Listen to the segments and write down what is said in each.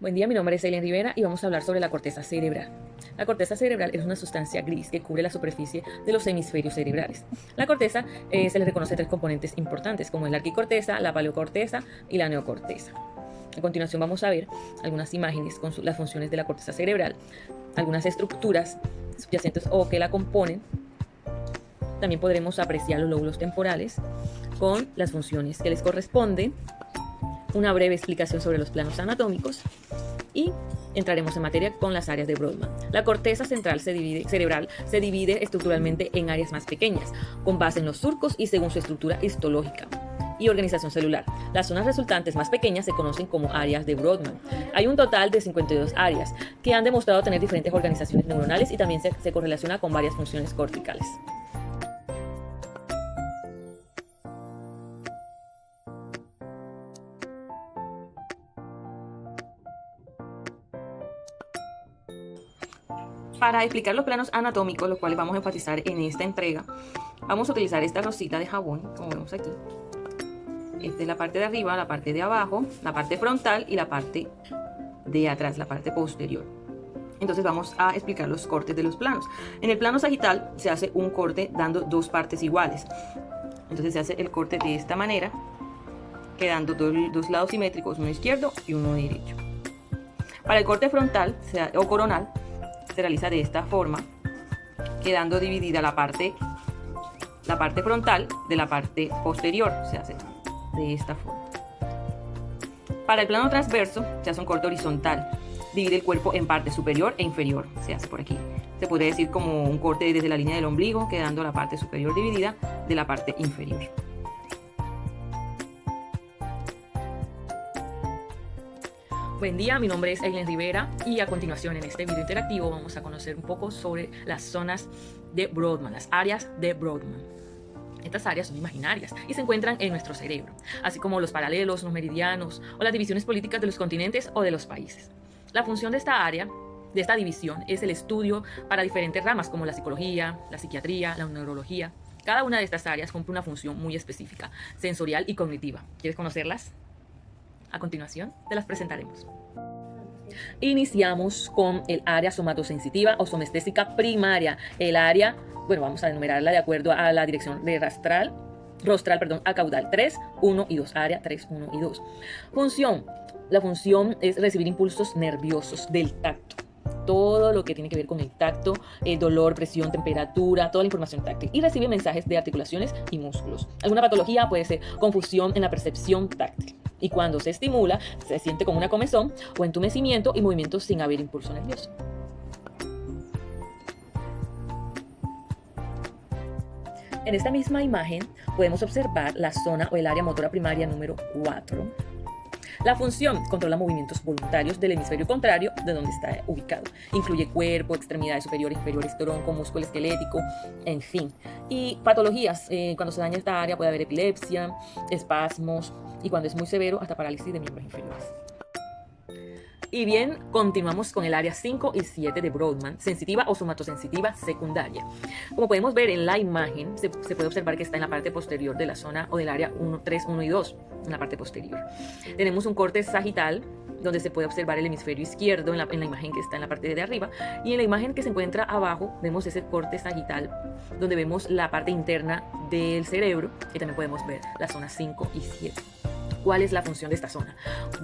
Buen día, mi nombre es Eileen Rivera y vamos a hablar sobre la corteza cerebral. La corteza cerebral es una sustancia gris que cubre la superficie de los hemisferios cerebrales. La corteza se le reconoce tres componentes importantes, como es la arquicorteza, la paleocorteza y la neocorteza. A continuación vamos a ver algunas imágenes con las funciones de la corteza cerebral, algunas estructuras subyacentes o que la componen. También podremos apreciar los lóbulos temporales con las funciones que les corresponden, una breve explicación sobre los planos anatómicos y entraremos en materia con las áreas de Brodmann. La corteza central cerebral se divide estructuralmente en áreas más pequeñas, con base en los surcos y según su estructura histológica y organización celular. Las zonas resultantes más pequeñas se conocen como áreas de Brodmann. Hay un total de 52 áreas que han demostrado tener diferentes organizaciones neuronales y también se correlaciona con varias funciones corticales. Para explicar los planos anatómicos, los cuales vamos a enfatizar en esta entrega, vamos a utilizar esta rosita de jabón, como vemos aquí. Esta es la parte de arriba, la parte de abajo, la parte frontal y la parte de atrás, la parte posterior. Entonces vamos a explicar los cortes de los planos. En el plano sagital se hace un corte dando dos partes iguales. Entonces se hace el corte de esta manera, quedando dos lados simétricos, uno izquierdo y uno derecho. Para el corte frontal o coronal, se realiza de esta forma, quedando dividida la parte frontal de la parte posterior. Se hace de esta forma. Para el plano transverso se hace un corte horizontal, divide el cuerpo en parte superior e inferior. Se hace por aquí. Se puede decir como un corte desde la línea del ombligo, quedando la parte superior dividida de la parte inferior. Buen día, mi nombre es Eileen Rivera y a continuación en este video interactivo vamos a conocer un poco sobre las zonas de Brodmann, las áreas de Brodmann. Estas áreas son imaginarias y se encuentran en nuestro cerebro, así como los paralelos, los meridianos o las divisiones políticas de los continentes o de los países. La función de esta área, de esta división, es el estudio para diferentes ramas como la psicología, la psiquiatría, la neurología. Cada una de estas áreas cumple una función muy específica, sensorial y cognitiva. ¿Quieres conocerlas? A continuación, te las presentaremos. Iniciamos con el área somatosensitiva o somestésica primaria. El área, bueno, vamos a enumerarla de acuerdo a la dirección de rostral, a caudal 3, 1 y 2. Área 3, 1 y 2. Función. La función es recibir impulsos nerviosos del tacto. Todo lo que tiene que ver con el tacto, dolor, presión, temperatura, toda la información táctil. Y recibe mensajes de articulaciones y músculos. Alguna patología puede ser confusión en la percepción táctil. Y cuando se estimula, se siente como una comezón o entumecimiento y movimientos sin haber impulso nervioso. En esta misma imagen podemos observar la zona o el área motora primaria número 4. La función controla movimientos voluntarios del hemisferio contrario de donde está ubicado. Incluye cuerpo, extremidades superiores, inferiores, tronco, músculo esquelético, en fin. Y patologías, cuando se daña esta área puede haber epilepsia, espasmos y cuando es muy severo hasta parálisis de miembros inferiores. Y bien, continuamos con el área 5 y 7 de Brodmann, sensitiva o somatosensitiva secundaria. Como podemos ver en la imagen, se puede observar que está en la parte posterior de la zona o del área 1, 3, 1 y 2, en la parte posterior. Tenemos un corte sagital, donde se puede observar el hemisferio izquierdo en la imagen que está en la parte de arriba, y en la imagen que se encuentra abajo vemos ese corte sagital, donde vemos la parte interna del cerebro, y también podemos ver la zona 5 y 7. ¿Cuál es la función de esta zona?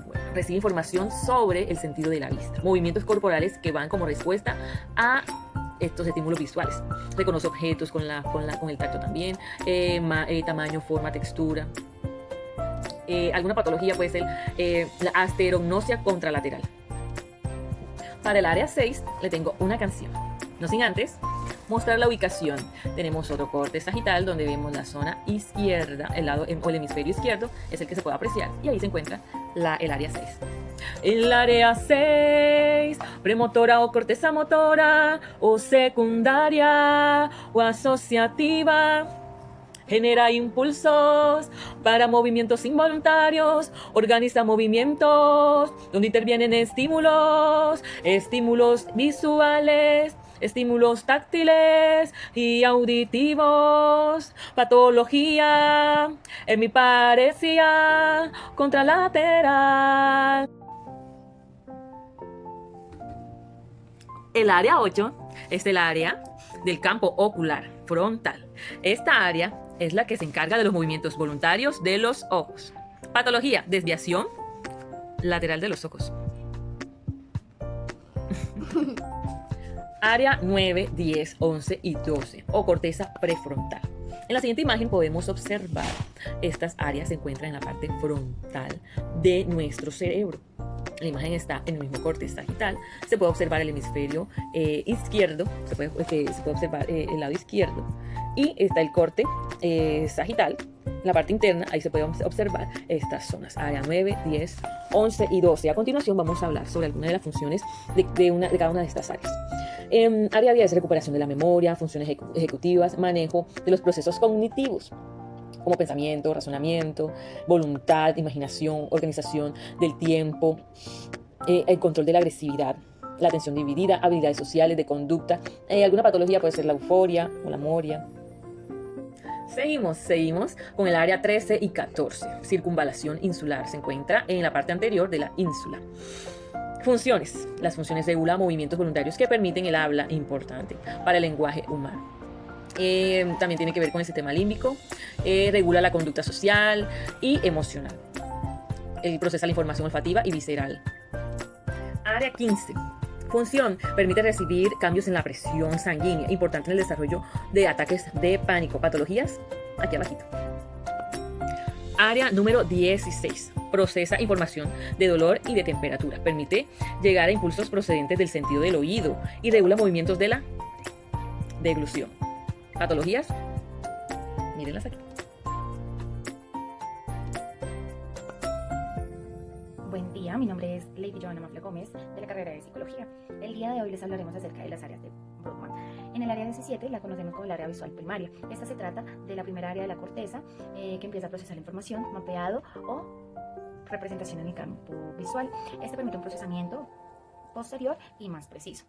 Bueno, recibe información sobre el sentido de la vista, movimientos corporales que van como respuesta a estos estímulos visuales. Reconoce objetos con el tacto también, tamaño, forma, textura. Alguna patología puede ser la asterognosia contralateral. Para el área 6 le tengo una canción. No sin antes mostrar la ubicación. Tenemos otro corte sagital donde vemos la zona izquierda, el hemisferio izquierdo es el que se puede apreciar y ahí se encuentra el área 6. El área 6, premotora o corteza motora o secundaria o asociativa. Genera impulsos para movimientos involuntarios, organiza movimientos donde intervienen estímulos visuales, estímulos táctiles y auditivos, patología, hemiparesia contralateral. El área 8 es el área del campo ocular frontal. Esta área es la que se encarga de los movimientos voluntarios de los ojos. Patología, desviación lateral de los ojos. Área 9, 10, 11 y 12 o corteza prefrontal. En la siguiente imagen podemos observar estas áreas se encuentran en la parte frontal de nuestro cerebro. La imagen está en el mismo corte sagital. Se puede observar el hemisferio izquierdo, se puede observar el lado izquierdo. Y está el corte sagital, la parte interna, ahí se puede observar estas zonas, área 9, 10, 11 y 12. A continuación vamos a hablar sobre algunas de las funciones de cada una de estas áreas. Área 10, recuperación de la memoria, funciones ejecutivas, manejo de los procesos cognitivos, como pensamiento, razonamiento, voluntad, imaginación, organización del tiempo, el control de la agresividad, la atención dividida, habilidades sociales, de conducta. Alguna patología puede ser la euforia o la moria. Seguimos con el área 13 y 14. Circunvalación insular. Se encuentra en la parte anterior de la ínsula. Funciones. Las funciones regulan movimientos voluntarios que permiten el habla, importante para el lenguaje humano. También tiene que ver con el sistema límbico. Regula la conducta social y emocional. Procesa la información olfativa y visceral. Área 15. Función, permite recibir cambios en la presión sanguínea, importante en el desarrollo de ataques de pánico. Patologías, aquí abajito. Área número 16. Procesa información de dolor y de temperatura. Permite llegar a impulsos procedentes del sentido del oído y regula movimientos de la deglución. Patologías, mírenlas aquí. Buen día, mi nombre es Lady Joana Mafla Gómez, de la carrera de Psicología. El día de hoy les hablaremos acerca de las áreas de Brodmann. En el área 17 la conocemos como el área visual primaria. Esta se trata de la primera área de la corteza que empieza a procesar la información, mapeado o representación en el campo visual. Este permite un procesamiento posterior y más preciso.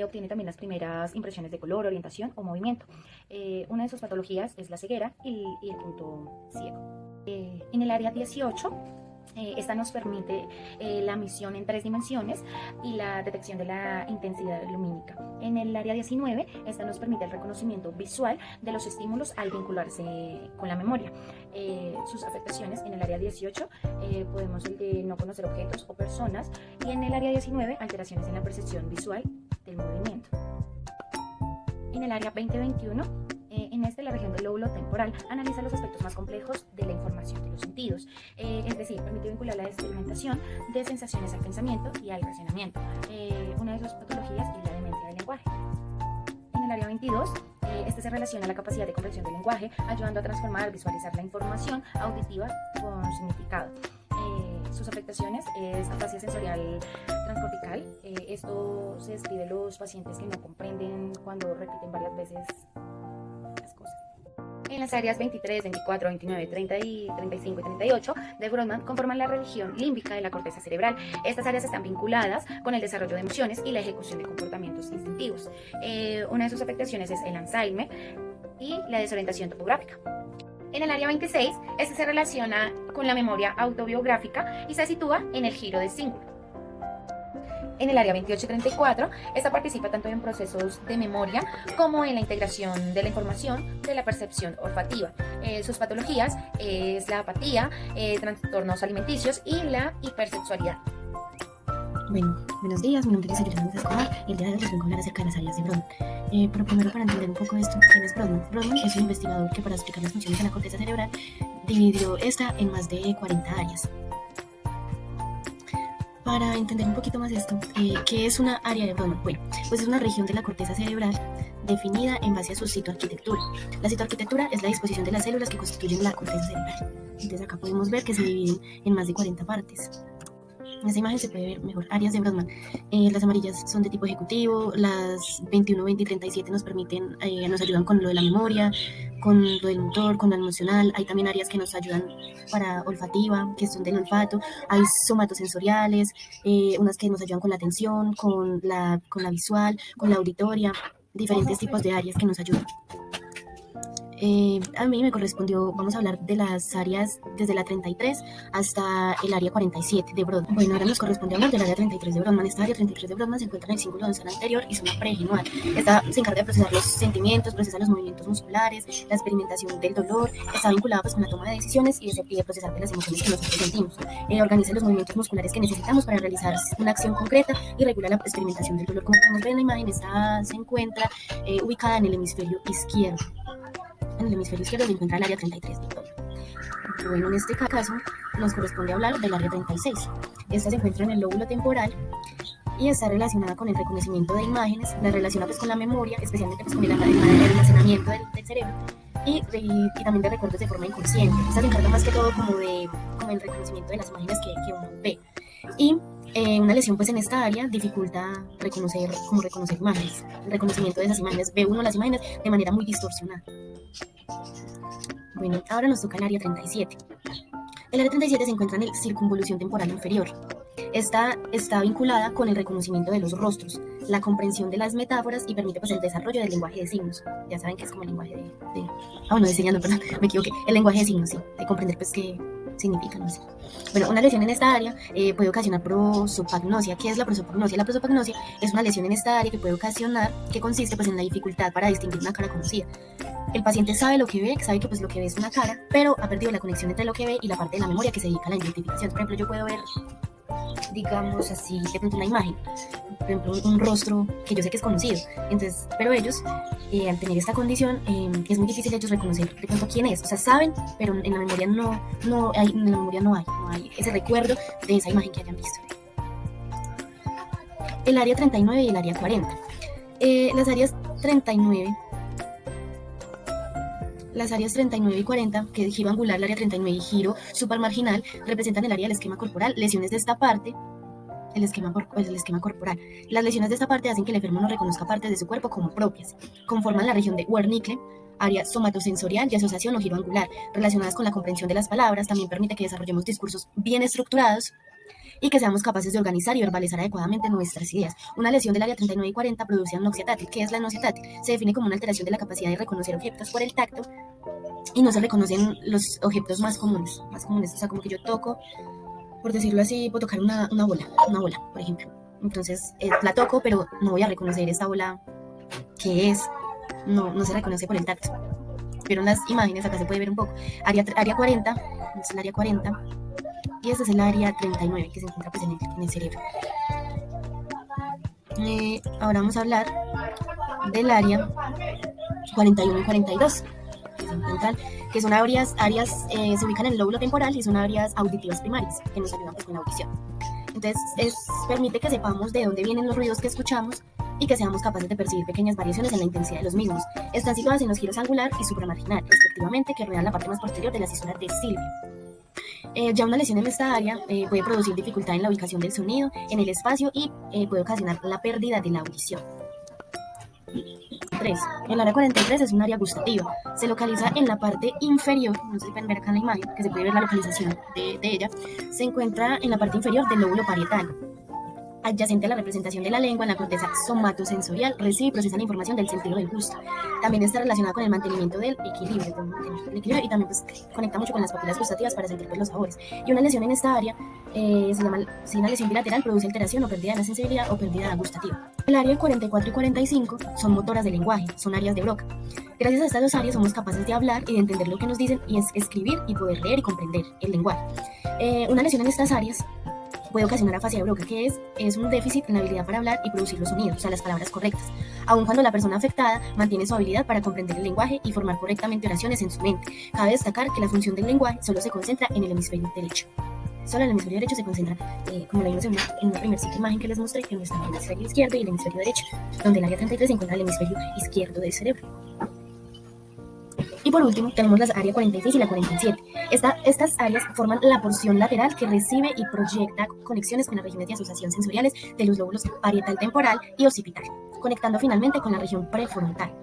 Obtiene también las primeras impresiones de color, orientación o movimiento. Una de sus patologías es la ceguera y el punto ciego. En el área 18 esta nos permite la misión en 3 dimensiones y la detección de la intensidad lumínica. En el área 19, esta nos permite el reconocimiento visual de los estímulos al vincularse con la memoria. Sus afectaciones en el área 18 podemos el de no conocer objetos o personas, y en el área 19 alteraciones en la percepción visual del movimiento. En el área 20-21, la región del lóbulo temporal analiza los aspectos más complejos de la información de los sentidos, es decir, permite vincular la experimentación de sensaciones al pensamiento y al razonamiento. Una de sus patologías es la demencia del lenguaje. En el área 22, este se relaciona a la capacidad de comprensión del lenguaje, ayudando a transformar, visualizar la información auditiva con significado. Sus afectaciones es afasia sensorial transcortical. Esto se describe en los pacientes que no comprenden cuando repiten varias veces las cosas. En las áreas 23, 24, 29, 30 y 35 y 38 de Brodmann conforman la región límbica de la corteza cerebral. Estas áreas están vinculadas con el desarrollo de emociones y la ejecución de comportamientos instintivos. Una de sus afectaciones es el Alzheimer y la desorientación topográfica. En el área 26, este se relaciona con la memoria autobiográfica y se sitúa en el giro de cíngulo. En el área 28 y 34, esta participa tanto en procesos de memoria como en la integración de la información de la percepción olfativa. Sus patologías es la apatía, trastornos alimenticios y la hipersexualidad. Bueno, buenos días, mi nombre es Yolanda Escobar y el día de hoy les vengo a hablar acerca de las áreas de Brodmann. Pero primero, para entender un poco esto, ¿quién es Brodmann? Brodmann es un investigador que, para explicar las funciones de la corteza cerebral, dividió esta en más de 40 áreas. Para entender un poquito más esto, ¿qué es una área de Brodmann? Bueno, pues es una región de la corteza cerebral definida en base a su citoarquitectura. La citoarquitectura es la disposición de las células que constituyen la corteza cerebral. Entonces acá podemos ver que se dividen en más de 40 partes. En esta imagen se puede ver mejor áreas de Brodmann. Las amarillas son de tipo ejecutivo, las 21, 20 y 37 nos permiten, nos ayudan con lo de la memoria, con lo del motor, con lo emocional. Hay también áreas que nos ayudan para olfativa, que son del olfato. Hay somatosensoriales, unas que nos ayudan con la atención, con la visual, con la auditoria, diferentes tipos de áreas que nos ayudan. A mí me correspondió, vamos a hablar de las áreas desde la 33 hasta el área 47 de Brodmann. Bueno, ahora nos corresponde hablar del área 33 de Brodmann. Esta área 33 de Brodmann se encuentra en el cíngulo dorsal anterior y zona pregenual. Esta se encarga de procesar los sentimientos, procesa los movimientos musculares, la experimentación del dolor, está vinculada pues con la toma de decisiones y de procesar de las emociones que nosotros sentimos. Organiza los movimientos musculares que necesitamos para realizar una acción concreta y regula la experimentación del dolor. Como podemos ver en la imagen, esta se encuentra ubicada en el hemisferio izquierdo. En el hemisferio izquierdo se encuentra el área 33 de Brodmann. Bueno, en este caso nos corresponde hablar del área 36. Esta se encuentra en el lóbulo temporal y está relacionada con el reconocimiento de imágenes, la relaciona pues con la memoria, especialmente pues con el almacenamiento del cerebro y también de recuerdos de forma inconsciente. Esta se encarga más que todo como el reconocimiento de las imágenes que uno ve. Y una lesión pues en esta área dificulta reconocer imágenes. El reconocimiento de esas imágenes, ve uno las imágenes de manera muy distorsionada. Bueno, ahora nos toca el área 37. El área 37 se encuentra en el circunvolución temporal inferior. Esta está vinculada con el reconocimiento de los rostros, la comprensión de las metáforas y permite pues el desarrollo del lenguaje de signos. Ya saben que es como el lenguaje de señas, no, perdón, me equivoqué. El lenguaje de signos, sí, de comprender pues qué significa, no sé. Bueno, una lesión en esta área puede ocasionar prosopagnosia. ¿Qué es la prosopagnosia? La prosopagnosia es una lesión en esta área que consiste pues en la dificultad para distinguir una cara conocida. El paciente sabe lo que ve, sabe que pues lo que ve es una cara, pero ha perdido la conexión entre lo que ve y la parte de la memoria que se dedica a la identificación. Por ejemplo, yo puedo ver, digamos así, de pronto una imagen, por ejemplo, un rostro que yo sé que es conocido. Entonces, pero ellos, al tener esta condición, es muy difícil ellos reconocer de pronto quién es. O sea, saben, pero en la memoria no hay ese recuerdo de esa imagen que hayan visto. El área 39 y el área 40. Las áreas 39 y 40, que es giro angular, el área 39 y giro supramarginal, representan el área del esquema corporal. Lesiones de esta parte, el esquema corporal. Las lesiones de esta parte hacen que el enfermo no reconozca partes de su cuerpo como propias. Conforman la región de Wernicke, área somatosensorial de asociación o giro angular, relacionadas con la comprensión de las palabras. También permite que desarrollemos discursos bien estructurados y que seamos capaces de organizar y verbalizar adecuadamente nuestras ideas. Una lesión del área 39 y 40 produce anoxia táctil. ¿Qué es la anoxia táctil? Se define como una alteración de la capacidad de reconocer objetos por el tacto y no se reconocen los objetos más comunes. O sea, como que yo toco, por decirlo así, puedo tocar una bola, por ejemplo. Entonces, la toco, pero no voy a reconocer esta bola que es, no se reconoce por el tacto. Pero en las imágenes acá se puede ver un poco. Área 40, es el área 40. Y este es el área 39 que se encuentra pues, en el cerebro. Ahora vamos a hablar del área 41 y 42, que son áreas se ubican en el lóbulo temporal y son áreas auditivas primarias que nos ayudan pues, con la audición. Entonces, permite que sepamos de dónde vienen los ruidos que escuchamos y que seamos capaces de percibir pequeñas variaciones en la intensidad de los mismos. Están situadas en los giros angular y supramarginal, respectivamente, que rodean la parte más posterior de la cisura de Sylvius. Ya una lesión en esta área puede producir dificultad en la ubicación del sonido, en el espacio y puede ocasionar la pérdida de la audición. 3. El área 43 es un área gustativa. Se localiza en la parte inferior, no sé si pueden ver acá en la imagen, que se puede ver la localización de ella. Se encuentra en la parte inferior del lóbulo parietal, adyacente a la representación de la lengua en la corteza somatosensorial, recibe y procesa la información del sentido del gusto. También está relacionada con el mantenimiento del equilibrio, y también pues, conecta mucho con las papilas gustativas para sentir pues, los sabores. Y una lesión en esta área, si una lesión bilateral produce alteración o pérdida de la sensibilidad o pérdida gustativa. El área 44 y 45 son motoras del lenguaje, son áreas de Broca. Gracias a estas dos áreas somos capaces de hablar y de entender lo que nos dicen y escribir y poder leer y comprender el lenguaje. Una lesión en estas áreas puede ocasionar afasia de Broca, que es un déficit en la habilidad para hablar y producir los sonidos, o sea, las palabras correctas, aun cuando la persona afectada mantiene su habilidad para comprender el lenguaje y formar correctamente oraciones en su mente. Cabe destacar que la función del lenguaje solo se concentra en el hemisferio derecho. Solo el hemisferio derecho se concentra, como lo vimos en una primera imagen que les mostré, que está en el hemisferio izquierdo y el hemisferio derecho, donde el área 33 se encuentra en el hemisferio izquierdo del cerebro. Y por último, tenemos las áreas 46 y la 47. Estas áreas forman la porción lateral que recibe y proyecta conexiones con las regiones de asociación sensoriales de los lóbulos parietal temporal y occipital, conectando finalmente con la región prefrontal.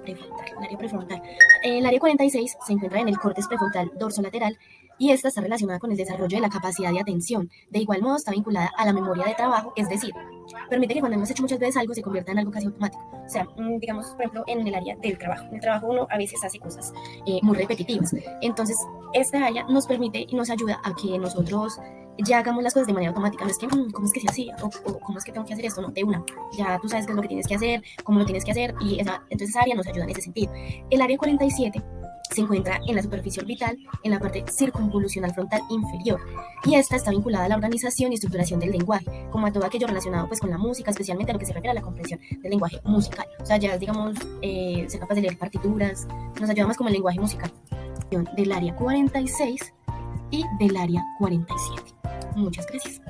El área prefrontal. El área 46 se encuentra en el córtex prefrontal dorsolateral y esta está relacionada con el desarrollo de la capacidad de atención. De igual modo está vinculada a la memoria de trabajo, es decir, permite que cuando hemos hecho muchas veces algo se convierta en algo casi automático. O sea, digamos, por ejemplo, en el área del trabajo. En el trabajo uno a veces hace cosas muy repetitivas. Entonces, esta área nos permite y nos ayuda a que nosotros ya hagamos las cosas de manera automática. No es que, ¿cómo es que se hacía? O ¿cómo es que tengo que hacer esto? No, de una. Ya tú sabes qué es lo que tienes que hacer, cómo lo tienes que hacer, y entonces esa área nos ayuda en ese sentido. El área 47 se encuentra en la superficie orbital, en la parte circunvolucional frontal inferior, y esta está vinculada a la organización y estructuración del lenguaje, como a todo aquello relacionado pues con la música, especialmente a lo que se refiere a la comprensión del lenguaje musical. O sea, ya digamos, ser capaz de leer partituras, nos ayuda más como el lenguaje musical. Del área 46 y del área 47. Muchas gracias.